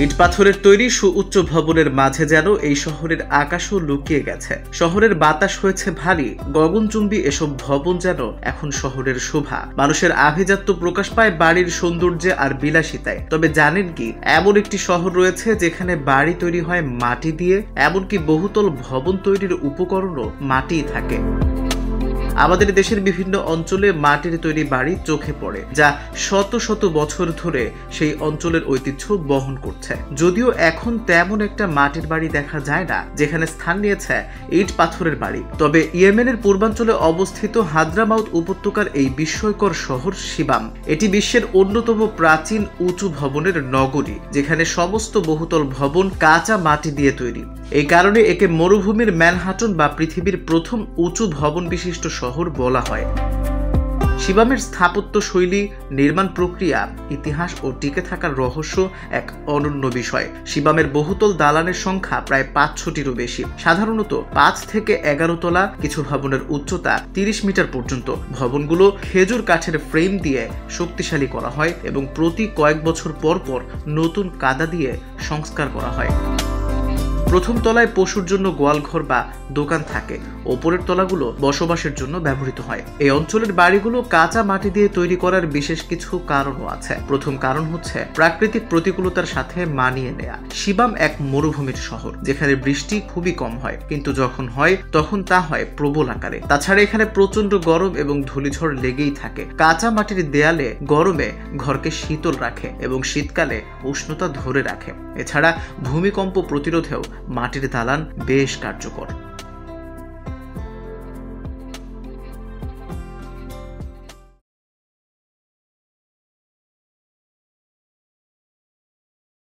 ইট পাথরের তৈরি সুউচ্চ ভবনের মাঝে যেন এই শহরের আকাশও লুকিয়ে গেছে। শহরের বাতাস হয়েছে ভারী, গগনচুম্বী এসব ভবন যেন এখন শহরের শোভা। মানুষের আভিজাত্য প্রকাশ পায় বাড়ির সৌন্দর্যে আর বিলাসিতায়। তবে জানেন কি, এমন একটি শহর রয়েছে যেখানে বাড়ি তৈরি হয় মাটি দিয়ে, এমনকি বহুতল ভবন তৈরির উপকরণও মাটিই থাকে। আমাদের দেশের বিভিন্ন অঞ্চলে মাটির তৈরি বাড়ি চোখে পড়ে, যা শত শত বছর ধরে সেই অঞ্চলের ঐতিহ্য বহন করছে। যদিও এখন তেমন একটা মাটির বাড়ি দেখা যায় না যেখানে স্থান নিয়েছে ইট পাথরের বাড়ি। তবে ইয়েমেনের পূর্বাঞ্চলে অবস্থিত হাদ্রামাউত উপত্যকার এই বিস্ময়কর শহর শিবাম, এটি বিশ্বের অন্যতম প্রাচীন উঁচু ভবনের নগরী, যেখানে সমস্ত বহুতল ভবন কাঁচা মাটি দিয়ে তৈরি। এই কারণে একে মরুভূমির ম্যানহাটন বা পৃথিবীর প্রথম উঁচু ভবন বিশিষ্ট শহর বলা হয়। শিবামের স্থাপত্য শৈলী, নির্মাণ প্রক্রিয়া, ইতিহাস ও টিকে থাকার রহস্য এক অনন্য বিষয়। শিবামের বহুতল দালানের সংখ্যা প্রায় ৫০০টিরও বেশি। সাধারণত ৫ থেকে ১১ তলা, কিছু ভবনের উচ্চতা ৩০ মিটার পর্যন্ত। ভবনগুলো খেজুর কাঠের ফ্রেম দিয়ে শক্তিশালী করা হয় এবং প্রতি কয়েক বছর পর পর নতুন কাদা দিয়ে সংস্কার করা হয়। প্রথম তলায় পশুর জন্য গোয়ালঘর বা দোকান থাকে, ওপরের তলাগুলো বসবাসের জন্য ব্যবহৃত হয়। এই অঞ্চলের বাড়িগুলো কাঁচা মাটি দিয়ে তৈরি করার বিশেষ কিছু কারণও আছে। প্রথম কারণ হচ্ছে প্রাকৃতিক প্রতিকূলতার সাথে মানিয়ে নেয়া। শিবাম এক মরুভূমির শহর, যেখানে বৃষ্টি খুবই কম হয়, কিন্তু যখন হয় তখন তা হয় প্রবল আকারে। তাছাড়া এখানে প্রচন্ড গরম এবং ধূলিঝড় লেগেই থাকে। কাঁচা মাটির দেয়ালে গরমে ঘরকে শীতল রাখে এবং শীতকালে উষ্ণতা ধরে রাখে। এছাড়া ভূমিকম্প প্রতিরোধেও মাটির দালান বেশ কার্যকর।